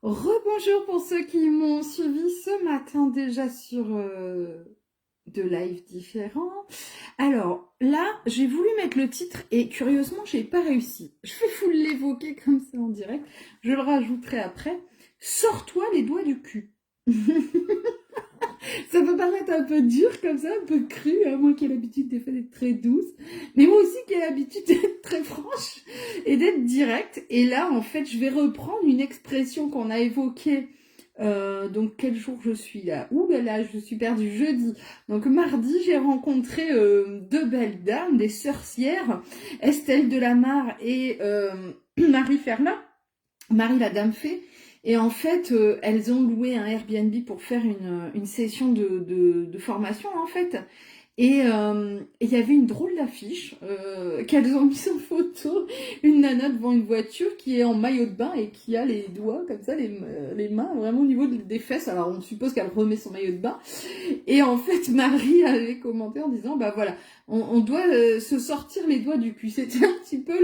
Rebonjour pour ceux qui m'ont suivi ce matin déjà sur deux lives différents. Alors là, j'ai voulu mettre le titre et curieusement, j'ai pas réussi. Je vais vous l'évoquer comme ça en direct. Je le rajouterai après. Sors-toi les doigts du cul. Ça peut paraître un peu dur comme ça, un peu cru, hein, moi qui ai l'habitude des fois d'être très douce, mais moi aussi qui ai l'habitude d'être très franche et d'être directe. Et là, en fait, je vais reprendre une expression qu'on a évoquée. Donc quel jour je suis là? Ouh là là, je suis perdue jeudi. Donc mardi, j'ai rencontré deux belles dames, des sorcières, Estelle Delamarre et Marie Ferlin. Marie la dame fée. Et en fait, elles ont loué un Airbnb pour faire une session de formation en fait. Et il y avait une drôle d'affiche qu'elles ont mise en photo, une nana devant une voiture qui est en maillot de bain et qui a les doigts comme ça, les mains vraiment au niveau des fesses. Alors on suppose qu'elle remet son maillot de bain. Et en fait, Marie avait commenté en disant, bah voilà, on doit se sortir les doigts du cul. C'était un petit peu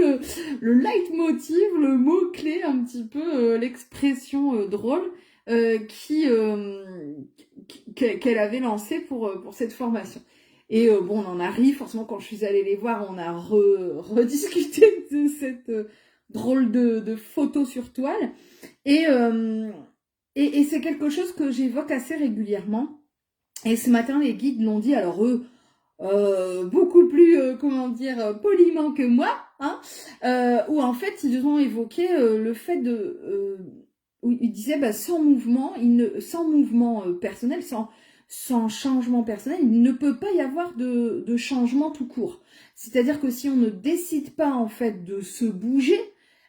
le leitmotiv, le mot-clé, un petit peu l'expression drôle qu'elle avait lancée pour cette formation. Et bon, on en a ri, forcément, quand je suis allée les voir, on a rediscuté de cette drôle de photo sur toile. Et, euh, et c'est quelque chose que j'évoque assez régulièrement. Et ce matin, les guides l'ont dit, alors eux, beaucoup plus, comment dire, poliment que moi, hein, où en fait, ils ont évoqué le fait où ils disaient, bah, sans mouvement personnel, sans changement personnel, il ne peut pas y avoir de changement tout court. C'est-à-dire que si on ne décide pas, en fait, de se bouger,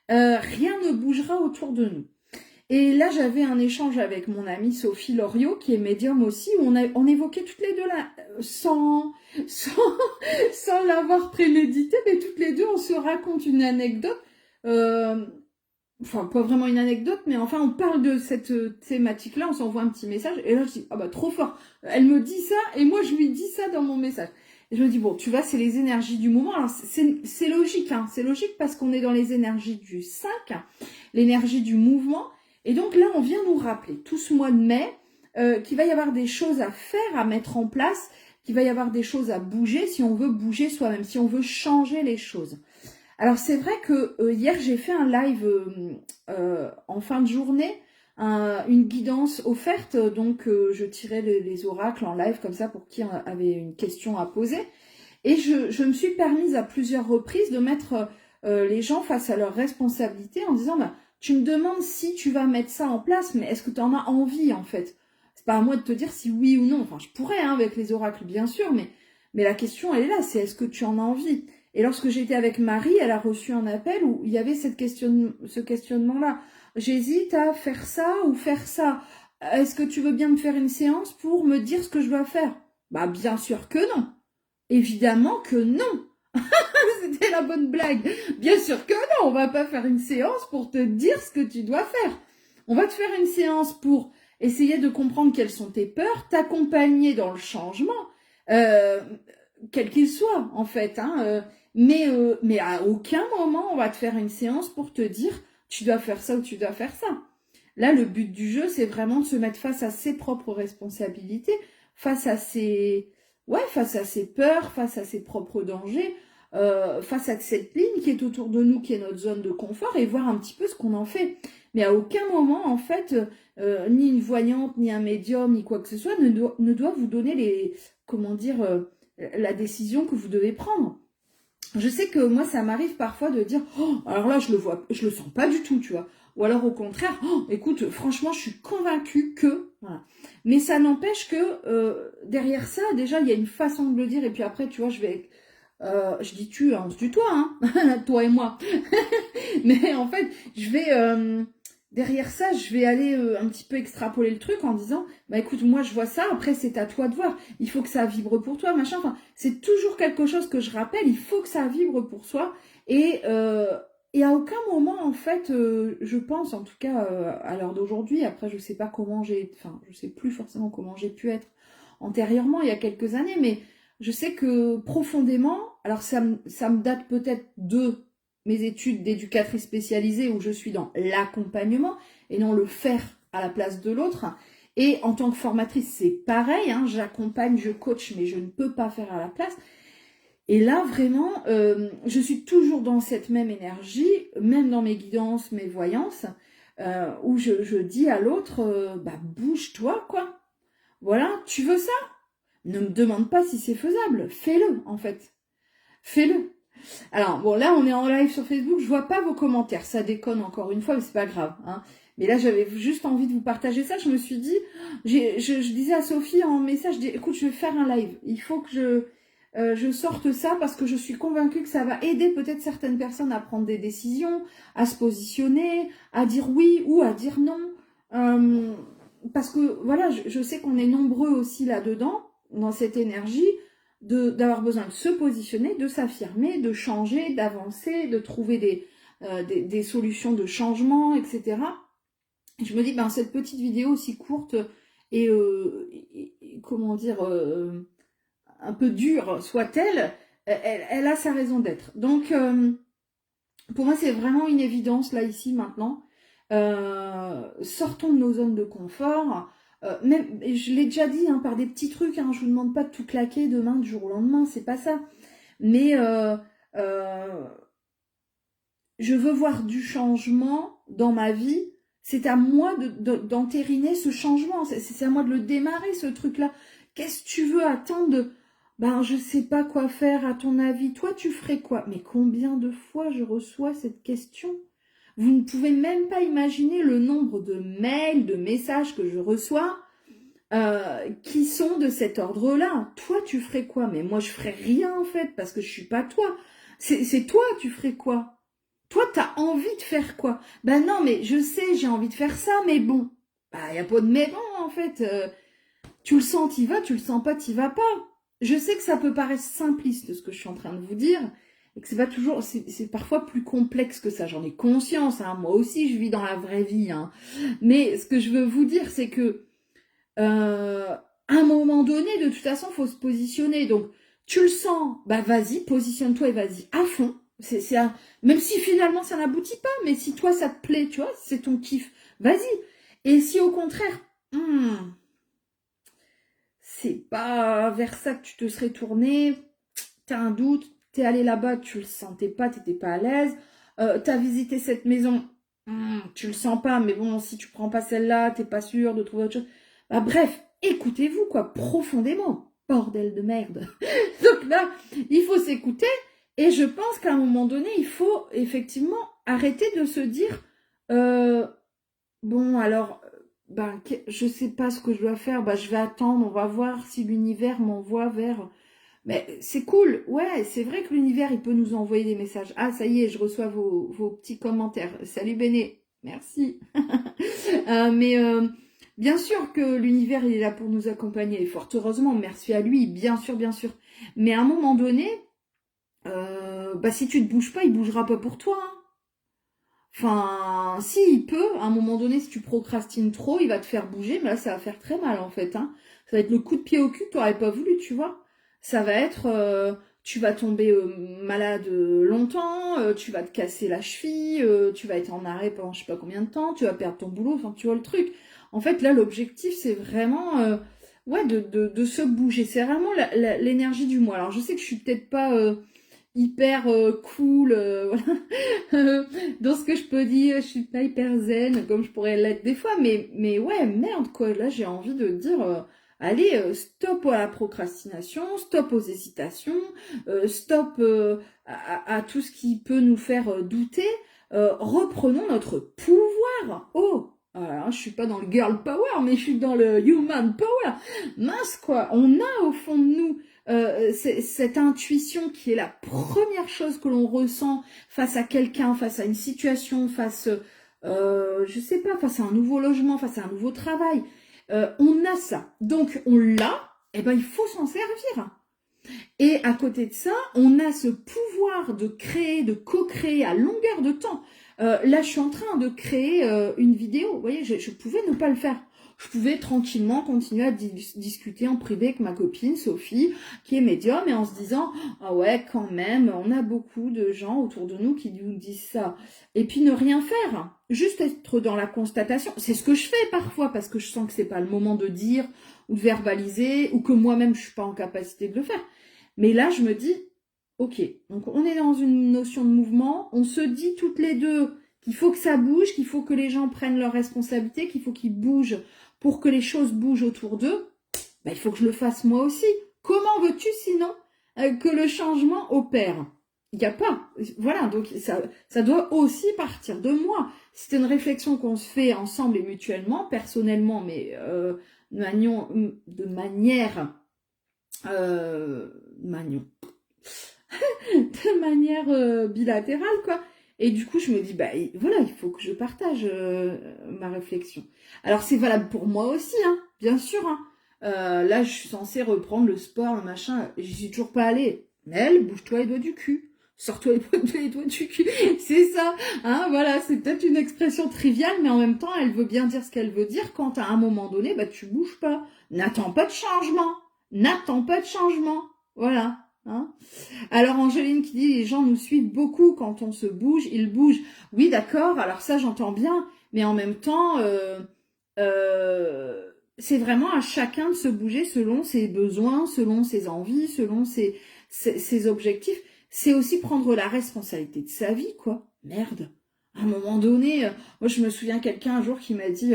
rien ne bougera autour de nous. Et là, j'avais un échange avec mon amie Sophie Loriot, qui est médium aussi, où on évoquait toutes les deux là, sans, sans l'avoir prémédité, mais toutes les deux, on se raconte une anecdote. Euh, enfin, pas vraiment une anecdote, mais enfin, on parle de cette thématique-là, on s'envoie un petit message, et là, je dis, ah bah, trop fort. Elle me dit ça, et moi, je lui dis ça dans mon message. Et je me dis, bon, tu vois, c'est les énergies du moment. Alors, c'est logique, hein. C'est logique parce qu'on est dans les énergies du 5, l'énergie du mouvement. Et donc là, on vient nous rappeler, tout ce mois de mai, qu'il va y avoir des choses à faire, à mettre en place, qu'il va y avoir des choses à bouger si on veut bouger soi-même, si on veut changer les choses. Alors c'est vrai que hier, j'ai fait un live en fin de journée, une guidance offerte, donc je tirais les oracles en live comme ça pour qui avait une question à poser. Et je me suis permise à plusieurs reprises de mettre les gens face à leurs responsabilités en disant, bah, tu me demandes si tu vas mettre ça en place, mais est-ce que tu en as envie en fait? C'est pas à moi de te dire si oui ou non. Enfin, je pourrais hein, avec les oracles bien sûr, mais la question elle est là, c'est est-ce que tu en as envie? Et lorsque j'étais avec Marie, elle a reçu un appel où il y avait ce questionnement-là. J'hésite à faire ça ou faire ça. Est-ce que tu veux bien me faire une séance pour me dire ce que je dois faire? Bah bien sûr que non. Évidemment que non. C'était la bonne blague. Bien sûr que non, on va pas faire une séance pour te dire ce que tu dois faire. On va te faire une séance pour essayer de comprendre quelles sont tes peurs, t'accompagner dans le changement, euh, quel qu'il soit en fait. Hein, mais à aucun moment on va te faire une séance pour te dire tu dois faire ça ou tu dois faire ça. Là, le but du jeu, c'est vraiment de se mettre face à ses propres responsabilités, face à face à ses peurs, face à ses propres dangers, face à cette ligne qui est autour de nous, qui est notre zone de confort, et voir un petit peu ce qu'on en fait. Mais à aucun moment, en fait, ni une voyante, ni un médium, ni quoi que ce soit, ne doit vous donner comment dire, la décision que vous devez prendre. Je sais que moi, ça m'arrive parfois de dire, oh, alors là, je le sens pas du tout, tu vois. Ou alors au contraire, oh, écoute, franchement, je suis convaincue que, voilà. Mais ça n'empêche que derrière ça, déjà, il y a une façon de le dire. Et puis après, tu vois, je dis tu, hein, on se tutoie, hein, toi et moi. Mais en fait, derrière ça, je vais aller un petit peu extrapoler le truc en disant, bah écoute, moi je vois ça, après c'est à toi de voir. Il faut que ça vibre pour toi, machin. Enfin, c'est toujours quelque chose que je rappelle, il faut que ça vibre pour soi. Et à aucun moment, en fait, je pense, en tout cas à l'heure d'aujourd'hui, après je sais pas je sais plus forcément comment j'ai pu être antérieurement, il y a quelques années, mais je sais que profondément, alors ça me date peut-être de mes études d'éducatrice spécialisée où je suis dans l'accompagnement et non le faire à la place de l'autre. Et en tant que formatrice, c'est pareil, hein, j'accompagne, je coach, mais je ne peux pas faire à la place. Et là, vraiment, je suis toujours dans cette même énergie, même dans mes guidances, mes voyances, où je dis à l'autre, bah bouge-toi, quoi. Voilà, tu veux ça? Ne me demande pas si c'est faisable, fais-le, en fait. Fais-le. Alors, bon, là, on est en live sur Facebook, je vois pas vos commentaires, ça déconne encore une fois, mais c'est pas grave, hein. Mais là, j'avais juste envie de vous partager ça, je me suis dit, je disais à Sophie en message, je dis, écoute, je vais faire un live, il faut que je sorte ça parce que je suis convaincue que ça va aider peut-être certaines personnes à prendre des décisions, à se positionner, à dire oui ou à dire non. Parce que, voilà, je sais qu'on est nombreux aussi là-dedans, dans cette énergie, d'avoir besoin de se positionner, de s'affirmer, de changer, d'avancer, de trouver des solutions de changement, etc. Et je me dis, ben, cette petite vidéo aussi courte et comment dire, un peu dure soit-elle, elle a sa raison d'être. Donc, pour moi, c'est vraiment une évidence, là, ici, maintenant. Sortons de nos zones de confort. Même, je l'ai déjà dit, hein, par des petits trucs, hein, je vous demande pas de tout claquer demain, du jour au lendemain, c'est pas ça. Mais je veux voir du changement dans ma vie. C'est à moi d'entériner ce changement. C'est à moi de le démarrer, ce truc-là. Qu'est-ce que tu veux attendre ben, je sais pas quoi faire, à ton avis. Toi, tu ferais quoi? Mais combien de fois je reçois cette question? Vous ne pouvez même pas imaginer le nombre de mails, de messages que je reçois qui sont de cet ordre-là. Toi, tu ferais quoi? Mais moi, je ferais rien, en fait, parce que je suis pas toi. C'est toi, tu ferais quoi? Toi, t'as envie de faire quoi? Ben non, mais je sais, j'ai envie de faire ça, mais bon. Bah, y a pas de mais bon, en fait. Tu le sens, t'y vas, tu le sens pas, t'y vas pas. Je sais que ça peut paraître simpliste, ce que je suis en train de vous dire, et que c'est pas toujours, c'est parfois plus complexe que ça. J'en ai conscience, hein. Moi aussi, je vis dans la vraie vie, hein. Mais ce que je veux vous dire, c'est que à un moment donné, de toute façon, faut se positionner. Donc, tu le sens, bah vas-y, positionne-toi et vas-y à fond. Même si finalement ça n'aboutit pas, mais si toi ça te plaît, tu vois, c'est ton kiff, vas-y. Et si au contraire, c'est pas vers ça que tu te serais tourné, t'as un doute, t'es allé là-bas, tu le sentais pas, t'étais pas à l'aise, t'as visité cette maison, tu le sens pas, mais bon, si tu prends pas celle-là, t'es pas sûr de trouver autre chose. Bah, bref, écoutez-vous, quoi, profondément, bordel de merde. Donc là, il faut s'écouter, et je pense qu'à un moment donné, il faut effectivement arrêter de se dire, bon, alors, ben, je sais pas ce que je dois faire, bah, je vais attendre, on va voir si l'univers m'envoie vers... Mais c'est cool, ouais, c'est vrai que l'univers, il peut nous envoyer des messages. Ah, ça y est, je reçois vos petits commentaires. Salut Béné, merci. Mais bien sûr que l'univers, il est là pour nous accompagner. Et fort heureusement, merci à lui, bien sûr, bien sûr. Mais à un moment donné, bah, si tu te bouges pas, il bougera pas pour toi, hein. Enfin, si, il peut, à un moment donné, si tu procrastines trop, il va te faire bouger, mais là, ça va faire très mal, en fait, hein. Ça va être le coup de pied au cul que tu n'aurais pas voulu, tu vois. Ça va être, tu vas tomber malade longtemps, tu vas te casser la cheville, tu vas être en arrêt pendant je sais pas combien de temps, tu vas perdre ton boulot, enfin, tu vois le truc. En fait, là, l'objectif, c'est vraiment, ouais, de se bouger. C'est vraiment l'énergie du mois. Alors, je sais que je suis peut-être pas... hyper cool, voilà. Dans ce que je peux dire, je suis pas hyper zen comme je pourrais l'être des fois, mais ouais, merde quoi, là j'ai envie de dire, allez, stop à la procrastination, stop aux hésitations, stop à tout ce qui peut nous faire douter, reprenons notre pouvoir. Oh, alors, je suis pas dans le girl power, mais je suis dans le human power. Mince quoi, on a au fond de nous cette intuition qui est la première chose que l'on ressent face à quelqu'un, face à une situation, face, je sais pas, face à un nouveau logement, face à un nouveau travail. On a ça. Donc, on l'a, et ben il faut s'en servir. Et à côté de ça, on a ce pouvoir de créer, de co-créer à longueur de temps. Là, je suis en train de créer une vidéo. Vous voyez, je pouvais ne pas le faire. je pouvais tranquillement continuer à discuter en privé avec ma copine Sophie, qui est médium, et en se disant, ah ouais, quand même, on a beaucoup de gens autour de nous qui nous disent ça. Et puis ne rien faire, juste être dans la constatation. C'est ce que je fais parfois, parce que je sens que c'est pas le moment de dire, ou de verbaliser, ou que moi-même je suis pas en capacité de le faire. Mais là, je me dis, ok, donc on est dans une notion de mouvement, on se dit toutes les deux qu'il faut que ça bouge, qu'il faut que les gens prennent leurs responsabilités, qu'il faut qu'ils bougent pour que les choses bougent autour d'eux, ben, il faut que je le fasse moi aussi. Comment veux-tu sinon que le changement opère? Il n'y a pas. Voilà, donc ça doit aussi partir de moi. C'est une réflexion qu'on se fait ensemble et mutuellement, personnellement, mais de manière... de manière bilatérale, quoi. Et du coup, je me dis, bah voilà, il faut que je partage ma réflexion. Alors, c'est valable pour moi aussi, hein, bien sûr. Hein. Là, je suis censée reprendre le sport, le machin. J'y suis toujours pas allée. Mais elle, bouge-toi les doigts du cul. Sors-toi les doigts du cul. C'est ça. Hein, voilà, c'est peut-être une expression triviale, mais en même temps, elle veut bien dire ce qu'elle veut dire. Quand à un moment donné, bah tu bouges pas. N'attends pas de changement. N'attends pas de changement. Voilà. Hein. Alors Angéline qui dit les gens nous suivent beaucoup quand on se bouge, ils bougent. Oui, d'accord, alors ça j'entends bien, mais en même temps, c'est vraiment à chacun de se bouger selon ses besoins, selon ses envies, selon ses objectifs. C'est aussi prendre la responsabilité de sa vie, quoi. Merde. À un moment donné, moi je me souviens quelqu'un un jour qui m'a dit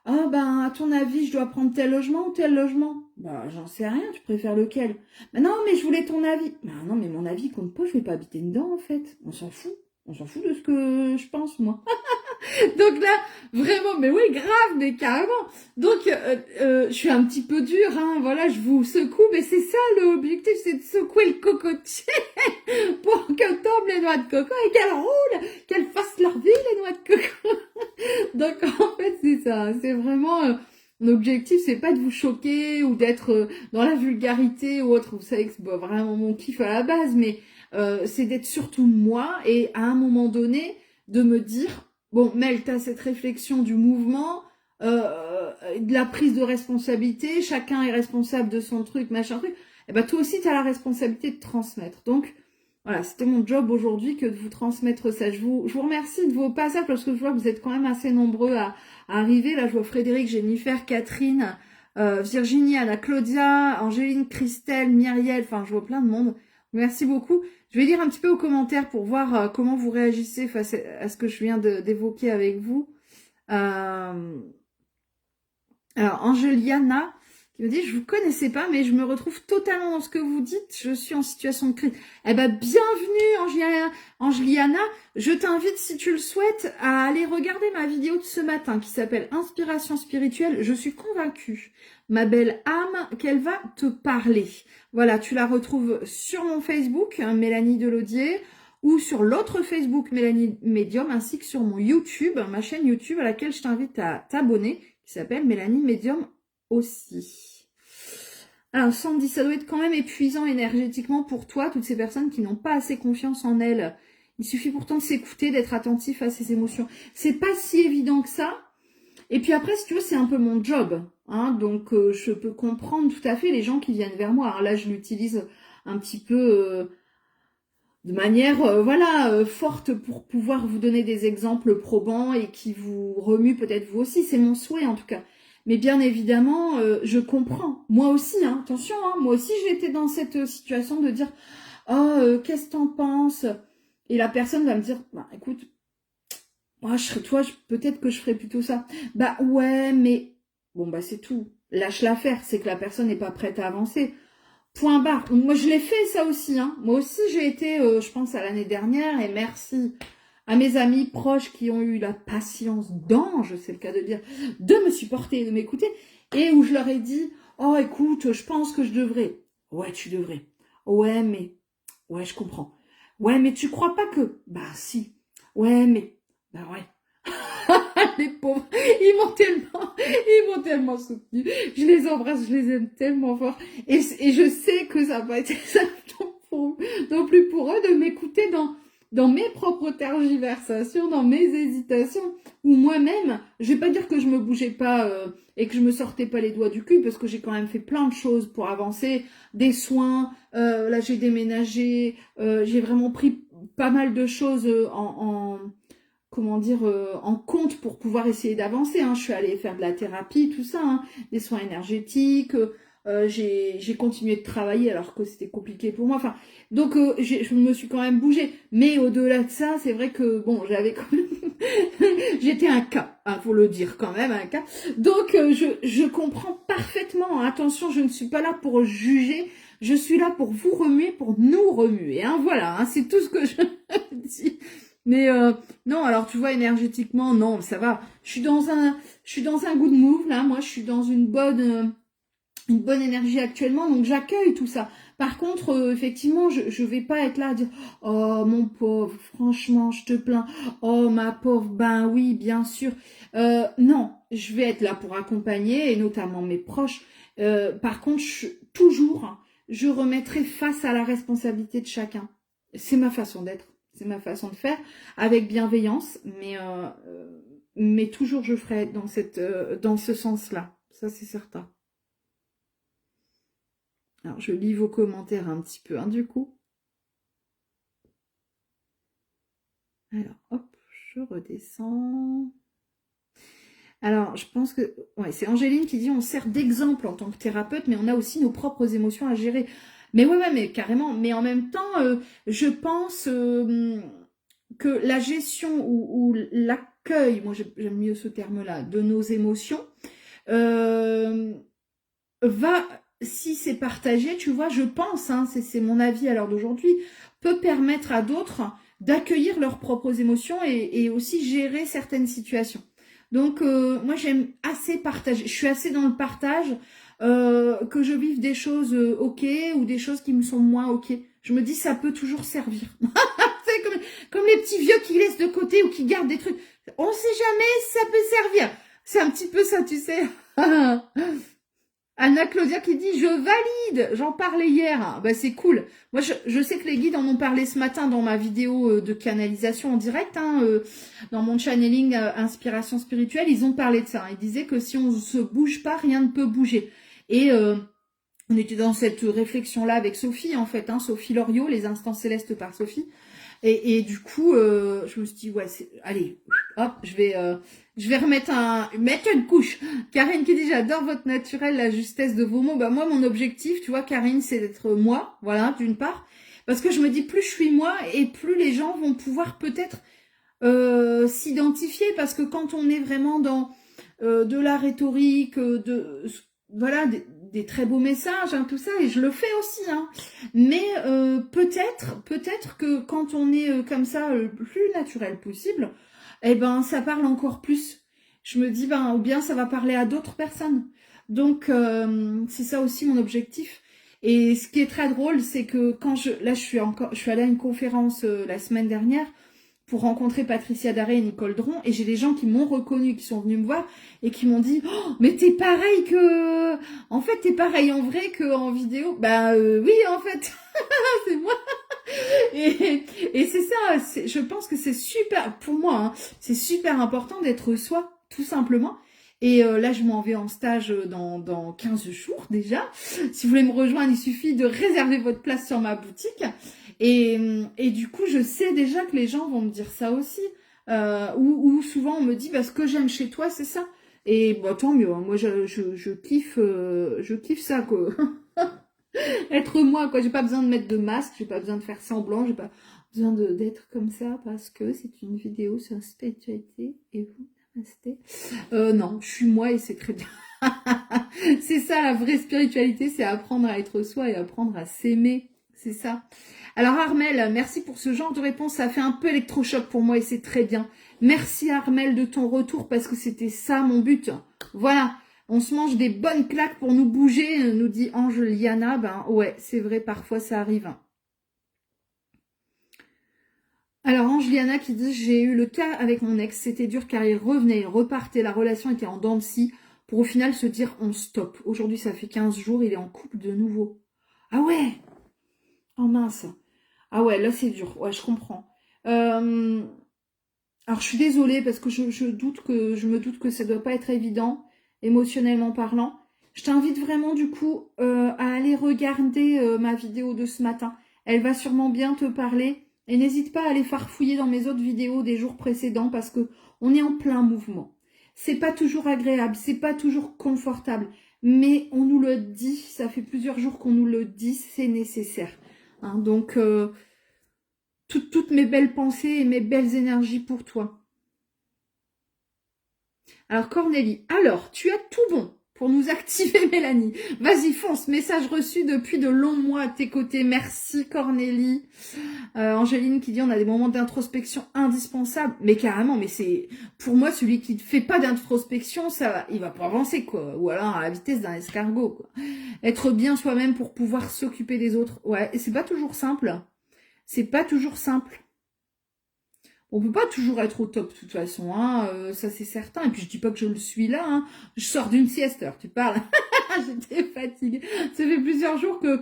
ah ben à ton avis je dois prendre tel logement ou tel logement? Bah j'en sais rien, tu préfères lequel? Bah non mais je voulais ton avis. Bah non mais mon avis compte pas, je vais pas habiter dedans en fait. On s'en fout. On s'en fout de ce que je pense moi. Donc là, vraiment, mais oui, grave, mais carrément. Donc, je suis un petit peu dure, hein, voilà, je vous secoue, mais c'est ça l'objectif, c'est de secouer le cocotier pour que tombent les noix de coco et qu'elles roulent, qu'elles fassent leur vie, les noix de coco. Donc, en fait, c'est ça, c'est vraiment... L'objectif, c'est pas de vous choquer ou d'être dans la vulgarité ou autre. Vous savez que c'est pas vraiment mon kiff à la base, mais c'est d'être surtout moi et à un moment donné, de me dire... Bon, Mel, t'as cette réflexion du mouvement, de la prise de responsabilité, chacun est responsable de son truc, machin truc. Et ben toi aussi, t'as la responsabilité de transmettre. Donc, voilà, c'était mon job aujourd'hui que de vous transmettre ça. Je vous remercie de vos passages parce que je vois que vous êtes quand même assez nombreux à arriver. Là, je vois Frédéric, Jennifer, Catherine, Virginie, Anna, Claudia, Angéline, Christelle, Myriel, enfin, je vois plein de monde. Merci beaucoup. Je vais lire un petit peu aux commentaires pour voir comment vous réagissez face à ce que je viens d'évoquer avec vous. Alors, Angeliana qui me dit, je vous connaissais pas, mais je me retrouve totalement dans ce que vous dites. Je suis en situation de crise. Eh ben, bienvenue, Angeliana. Je t'invite, si tu le souhaites, à aller regarder ma vidéo de ce matin qui s'appelle Inspiration spirituelle. Je suis convaincue, ma belle âme, qu'elle va te parler. Voilà, tu la retrouves sur mon Facebook, Mélanie Delaudier, ou sur l'autre Facebook, Mélanie Medium, ainsi que sur mon YouTube, ma chaîne YouTube à laquelle je t'invite à t'abonner, qui s'appelle Mélanie Medium aussi. Alors, Sandy, ça doit être quand même épuisant énergétiquement pour toi, toutes ces personnes qui n'ont pas assez confiance en elles. Il suffit pourtant de s'écouter, d'être attentif à ses émotions. C'est pas si évident que ça. Et puis après, si tu veux, c'est un peu mon job. Hein, donc, je peux comprendre tout à fait les gens qui viennent vers moi. Alors là, je l'utilise un petit peu de manière forte pour pouvoir vous donner des exemples probants et qui vous remuent peut-être vous aussi. C'est mon souhait en tout cas. Mais bien évidemment, je comprends. Moi aussi, hein, attention, hein, moi aussi j'ai été dans cette situation de dire « Oh, qu'est-ce que t'en penses ?» Et la personne va me dire « Bah écoute, moi je serais toi, peut-être que je ferais plutôt ça. » Bah ouais, mais bon bah c'est tout. Lâche l'affaire, c'est que la personne n'est pas prête à avancer. Point barre. Moi je l'ai fait ça aussi. Hein. Moi aussi j'ai été, je pense à l'année dernière, et merci à mes amis proches qui ont eu la patience d'ange, c'est le cas de dire, de me supporter et de m'écouter, et où je leur ai dit, oh écoute, je pense que je devrais. Ouais, tu devrais. Ouais, mais, ouais, je comprends. Ouais, mais tu crois pas que, bah si. Ouais, mais, bah ouais. Les pauvres, ils m'ont tellement soutenu. Je les embrasse, je les aime tellement fort. Et je sais que ça va pas été simple non plus pour eux de m'écouter dans mes propres tergiversations, dans mes hésitations, où moi-même, je vais pas dire que je me bougeais pas et que je me sortais pas les doigts du cul, parce que j'ai quand même fait plein de choses pour avancer, des soins, là j'ai déménagé, j'ai vraiment pris pas mal de choses comment dire, en compte pour pouvoir essayer d'avancer. Hein. Je suis allée faire de la thérapie, tout ça, hein, des soins énergétiques. J'ai continué de travailler alors que c'était compliqué pour moi. Enfin, donc je me suis quand même bougée. Mais au-delà de ça, c'est vrai que bon, j'avais quand même, j'étais un cas, hein, faut le dire quand même, un cas. Donc je comprends parfaitement. Hein. Attention, je ne suis pas là pour juger. Je suis là pour vous remuer, pour nous remuer. Hein. Voilà, hein, c'est tout ce que je dis. Mais non, alors tu vois, énergétiquement, non, ça va. Je suis dans un good move là. Moi, je suis dans une bonne énergie actuellement, donc j'accueille tout ça. Par contre, effectivement, je vais pas être là à dire oh mon pauvre, franchement, je te plains. Oh ma pauvre, ben oui, bien sûr. Non, je vais être là pour accompagner et notamment mes proches. Par contre, toujours, je remettrai face à la responsabilité de chacun. C'est ma façon d'être. C'est ma façon de faire, avec bienveillance, mais toujours je ferai dans ce sens-là. Ça, c'est certain. Alors, je lis vos commentaires un petit peu, hein, du coup. Alors, hop, je redescends. Alors, je pense que... Ouais, c'est Angéline qui dit, on sert d'exemple en tant que thérapeute, mais on a aussi nos propres émotions à gérer. Mais ouais, mais carrément. Mais en même temps, je pense que la gestion ou l'accueil, moi j'aime mieux ce terme-là, de nos émotions, va, si c'est partagé, tu vois, je pense, hein, c'est mon avis à l'heure d'aujourd'hui, peut permettre à d'autres d'accueillir leurs propres émotions et aussi gérer certaines situations. Donc, moi, j'aime assez partager. Je suis assez dans le partage, que je vive des choses ok ou des choses qui me sont moins ok. Je me dis, ça peut toujours servir. C'est comme les petits vieux qui laissent de côté ou qui gardent des trucs. On sait jamais si ça peut servir. C'est un petit peu ça, tu sais. Anna Claudia qui dit je valide, j'en parlais hier. Bah c'est cool. Moi je sais que les guides en ont parlé ce matin dans ma vidéo de canalisation en direct, hein, dans mon channeling inspiration spirituelle, ils ont parlé de ça. Ils disaient que si on se bouge pas, rien ne peut bouger. Et on était dans cette réflexion là avec Sophie en fait, hein, Sophie Loriot, les instants célestes par Sophie. Et du coup, je me suis dit, ouais, allez, hop, je vais mettre une couche. Karine qui dit, j'adore votre naturel, la justesse de vos mots. Bah, moi, mon objectif, tu vois, Karine, c'est d'être moi, voilà, d'une part. Parce que je me dis, plus je suis moi, et plus les gens vont pouvoir peut-être s'identifier. Parce que quand on est vraiment dans de la rhétorique, voilà, des très beaux messages, hein, tout ça, et je le fais aussi, hein. Mais peut-être que quand on est comme ça, le plus naturel possible, eh ben ça parle encore plus. Je me dis, ben ou bien ça va parler à d'autres personnes. Donc c'est ça aussi mon objectif. Et ce qui est très drôle, c'est que je suis allée à une conférence la semaine dernière pour rencontrer Patricia Daré et Nicole Dron, et j'ai des gens qui m'ont reconnu, qui sont venus me voir et qui m'ont dit oh, mais t'es pareil que en fait t'es pareil en vrai qu'en vidéo. Bah oui en fait c'est moi. Et c'est ça, je pense que c'est super pour moi, hein, c'est super important d'être soi tout simplement. Et là, je m'en vais en stage dans 15 jours déjà. Si vous voulez me rejoindre, il suffit de réserver votre place sur ma boutique. Et du coup, je sais déjà que les gens vont me dire ça aussi. Ou souvent, on me dit, bah, ce que j'aime chez toi, c'est ça. Et bah, tant mieux, hein. Moi, je kiffe ça, quoi. Être moi, quoi. J'ai pas besoin de mettre de masque, j'ai pas besoin de faire semblant, j'ai pas besoin d'être comme ça parce que c'est une vidéo sur la spiritualité et vous. Non, je suis moi et c'est très bien. C'est ça la vraie spiritualité, c'est apprendre à être soi et apprendre à s'aimer. C'est ça. Alors Armel, merci pour ce genre de réponse. Ça fait un peu électrochoc pour moi et c'est très bien. Merci Armel de ton retour parce que c'était ça mon but. Voilà. On se mange des bonnes claques pour nous bouger, nous dit Angeliana. Ben ouais, c'est vrai, parfois ça arrive. Alors, Angeliana qui dit, j'ai eu le cas avec mon ex, c'était dur car il revenait, il repartait, la relation était en dents de scie, pour au final se dire, on stoppe. Aujourd'hui, ça fait 15 jours, il est en couple de nouveau. Ah ouais. Oh mince. Ah ouais, là c'est dur, ouais, je comprends. Alors, je suis désolée parce que je me doute que ça doit pas être évident, émotionnellement parlant. Je t'invite vraiment, du coup, à aller regarder ma vidéo de ce matin. Elle va sûrement bien te parler. Et n'hésite pas à aller farfouiller dans mes autres vidéos des jours précédents parce que on est en plein mouvement. C'est pas toujours agréable, c'est pas toujours confortable, mais on nous le dit, ça fait plusieurs jours qu'on nous le dit, c'est nécessaire. Hein, donc, toutes mes belles pensées et mes belles énergies pour toi. Alors Cornélie, alors tu as tout bon pour nous activer Mélanie. Vas-y fonce, message reçu depuis de longs mois à tes côtés. Merci Cornélie. Angéline qui dit on a des moments d'introspection indispensables. Mais carrément, mais c'est pour moi celui qui ne fait pas d'introspection, il va pas avancer quoi. Ou alors à la vitesse d'un escargot quoi. Être bien soi-même pour pouvoir s'occuper des autres. Ouais, et c'est pas toujours simple. C'est pas toujours simple. On peut pas toujours être au top de toute façon, hein, ça c'est certain. Et puis je dis pas que je le suis là, hein. Je sors d'une sieste, alors tu parles. J'étais fatiguée. Ça fait plusieurs jours que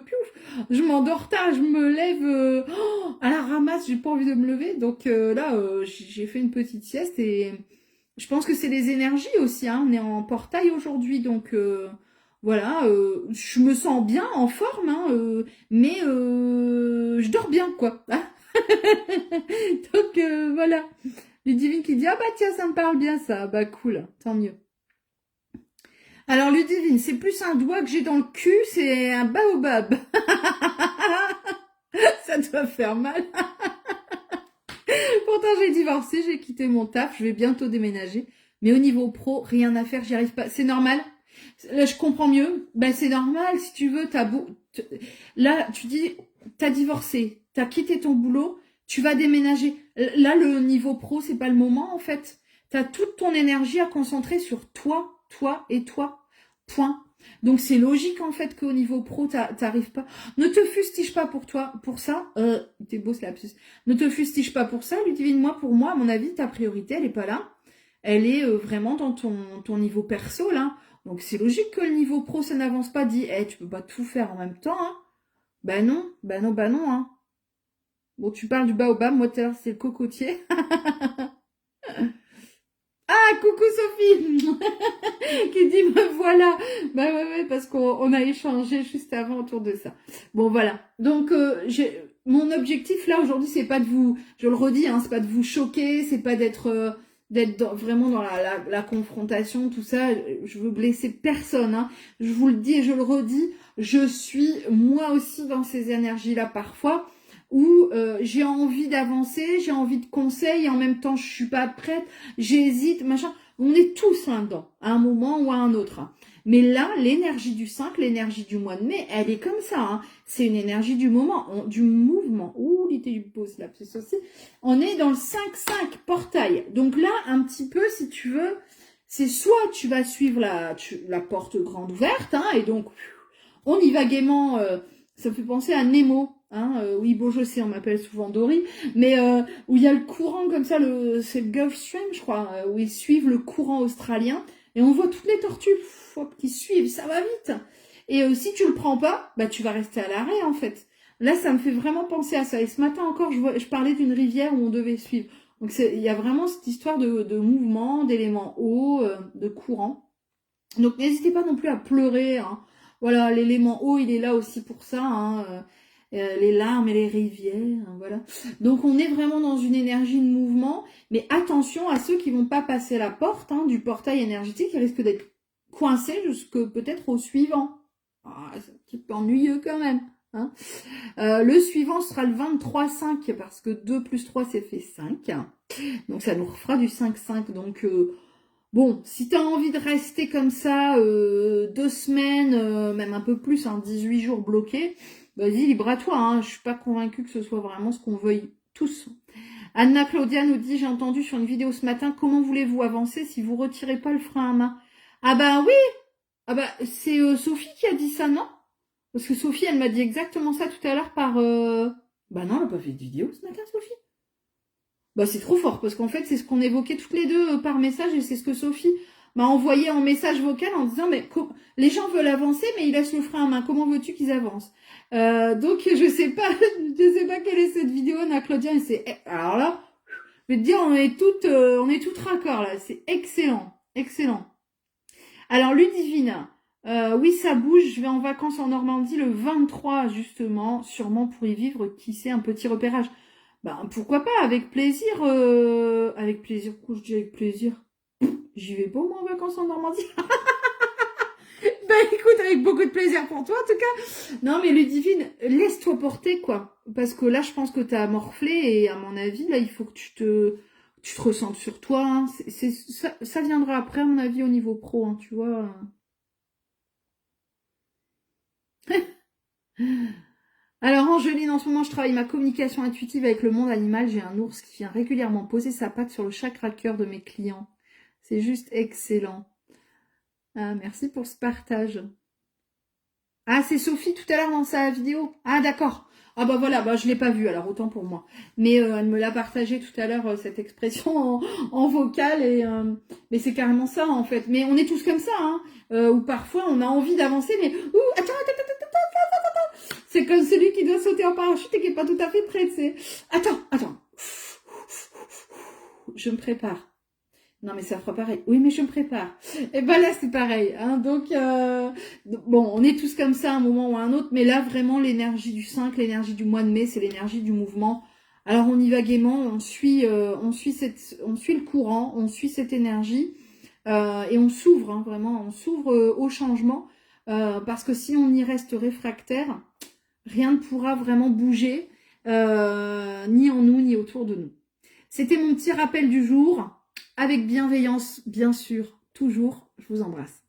je m'endors tard, je me lève à la ramasse, j'ai pas envie de me lever. Donc là, j'ai fait une petite sieste et je pense que c'est les énergies aussi. Hein. On est en portail aujourd'hui, donc voilà, je me sens bien, en forme, hein, mais je dors bien, quoi. Hein. Donc voilà. Ludivine qui dit ah bah tiens ça me parle bien ça. Bah cool, tant mieux. Alors Ludivine, c'est plus un doigt que j'ai dans le cul, c'est un baobab. Ça doit faire mal. Pourtant j'ai divorcé, j'ai quitté mon taf, je vais bientôt déménager. Mais au niveau pro, rien à faire, j'y arrive pas. C'est normal. Là je comprends mieux. Ben c'est normal si tu veux. Là tu dis t'as divorcé, t'as quitté ton boulot. Tu vas déménager. Là, le niveau pro, c'est pas le moment, en fait. Tu as toute ton énergie à concentrer sur toi, toi et toi. Point. Donc, c'est logique, en fait, qu'au niveau pro, t'arrives pas. Ne te fustige pas pour toi, pour ça. T'es beau, ce lapsus. Ne te fustige pas pour ça, Ludivine. Pour moi, à mon avis, ta priorité, elle est pas là. Elle est vraiment dans ton niveau perso, là. Donc, c'est logique que le niveau pro, ça n'avance pas. Dis, tu peux pas tout faire en même temps, hein. Bah non, hein. Bon, tu parles du baobab, moi tout à l'heure c'est le cocotier. Ah, coucou Sophie qui dit me voilà. Bah ouais, parce qu'on a échangé juste avant autour de ça. Bon voilà. Donc mon objectif là aujourd'hui c'est pas de vous, je le redis, hein, c'est pas de vous choquer, c'est pas d'être vraiment dans la confrontation, tout ça. Je veux blesser personne. Hein. Je vous le dis et je le redis, je suis moi aussi dans ces énergies là parfois. Où j'ai envie d'avancer, j'ai envie de conseils, et en même temps je suis pas prête, j'hésite, machin. On est tous là-dedans, à un moment ou à un autre. Hein. Mais là, l'énergie du 5, l'énergie du mois de mai, elle est comme ça. Hein. C'est une énergie du moment, du mouvement. Ouh, l'idée du pause là, c'est aussi. On est dans le 5-5 portail. Donc là, un petit peu, si tu veux, c'est soit tu vas suivre la porte grande ouverte, hein, et donc on y va gaiement. Ça me fait penser à Nemo. Hein, oui, bon, je sais, on m'appelle souvent Dory, mais où il y a le courant comme ça, c'est le Gulf Stream, je crois, où ils suivent le courant australien, et on voit toutes les tortues qui suivent, ça va vite. Et si tu le prends pas, bah tu vas rester à l'arrêt en fait. Là, ça me fait vraiment penser à ça. Et ce matin encore, je parlais d'une rivière où on devait suivre. Donc il y a vraiment cette histoire de mouvement, d'éléments hauts, de courant. Donc n'hésitez pas non plus à pleurer. Hein. Voilà, l'élément haut, il est là aussi pour ça. Hein. Les larmes et les rivières, hein, voilà. Donc on est vraiment dans une énergie de mouvement, mais attention à ceux qui vont pas passer la porte hein, du portail énergétique, ils risquent d'être coincés jusque peut-être au suivant. Ah, c'est un petit peu ennuyeux quand même. Hein. Le suivant sera le 23-5 parce que 2 plus 3 c'est fait 5. Donc ça nous refera du 5-5. Donc bon, si tu as envie de rester comme ça 2 semaines, même un peu plus, hein, 18 jours bloqués, vas-y, libre à toi, hein. Je suis pas convaincue que ce soit vraiment ce qu'on veuille tous. Anna Claudia nous dit, j'ai entendu sur une vidéo ce matin, comment voulez-vous avancer si vous retirez pas le frein à main? Ah bah oui. Ah bah c'est Sophie qui a dit ça, non? Parce que Sophie, elle m'a dit exactement ça tout à l'heure par... Bah non, elle a pas fait de vidéo ce matin, Sophie. Bah c'est trop fort, parce qu'en fait, c'est ce qu'on évoquait toutes les deux par message, et c'est ce que Sophie m'a envoyé en message vocal en disant mais les gens veulent avancer mais ils laissent le frein à main. Comment veux-tu qu'ils avancent? Donc je sais pas quelle est cette vidéo, Anna Claudia. Alors là, je vais te dire, on est toutes raccord là. C'est excellent, excellent. Alors Ludivine, oui ça bouge. Je vais en vacances en Normandie le 23 justement, sûrement pour y vivre. Qui sait, un petit repérage. Ben pourquoi pas, avec plaisir. Avec plaisir. Pourquoi je dis avec plaisir? J'y vais pas moi en vacances en Normandie. Bah écoute, avec beaucoup de plaisir pour toi en tout cas. Non mais Ludivine, laisse-toi porter quoi. Parce que là je pense que t'as morflé et à mon avis là il faut que tu te ressentes sur toi. Hein. Ça viendra après à mon avis au niveau pro, hein, tu vois. Alors Angeline, en ce moment je travaille ma communication intuitive avec le monde animal. J'ai un ours qui vient régulièrement poser sa patte sur le chakra cœur de mes clients. C'est juste excellent. Ah, merci pour ce partage. Ah, c'est Sophie tout à l'heure dans sa vidéo. Ah, d'accord. Ah bah voilà, bah je l'ai pas vu, alors autant pour moi. Mais elle me l'a partagé tout à l'heure, cette expression en vocal. Mais c'est carrément ça, en fait. Mais on est tous comme ça, hein. Où parfois, on a envie d'avancer, mais... Attends. C'est comme celui qui doit sauter en parachute et qui est pas tout à fait prêt, tu sais. Attends. Je me prépare. Non, mais ça fera pareil. Oui, mais je me prépare. Et ben là, c'est pareil. Hein. Donc, bon, on est tous comme ça à un moment ou à un autre. Mais là, vraiment, l'énergie du 5, l'énergie du mois de mai, c'est l'énergie du mouvement. Alors, on y va gaiement. On suit le courant. On suit cette énergie. Et on s'ouvre, hein, vraiment. On s'ouvre au changement. Parce que si on y reste réfractaire, rien ne pourra vraiment bouger. Ni en nous, ni autour de nous. C'était mon petit rappel du jour. Avec bienveillance, bien sûr, toujours, je vous embrasse.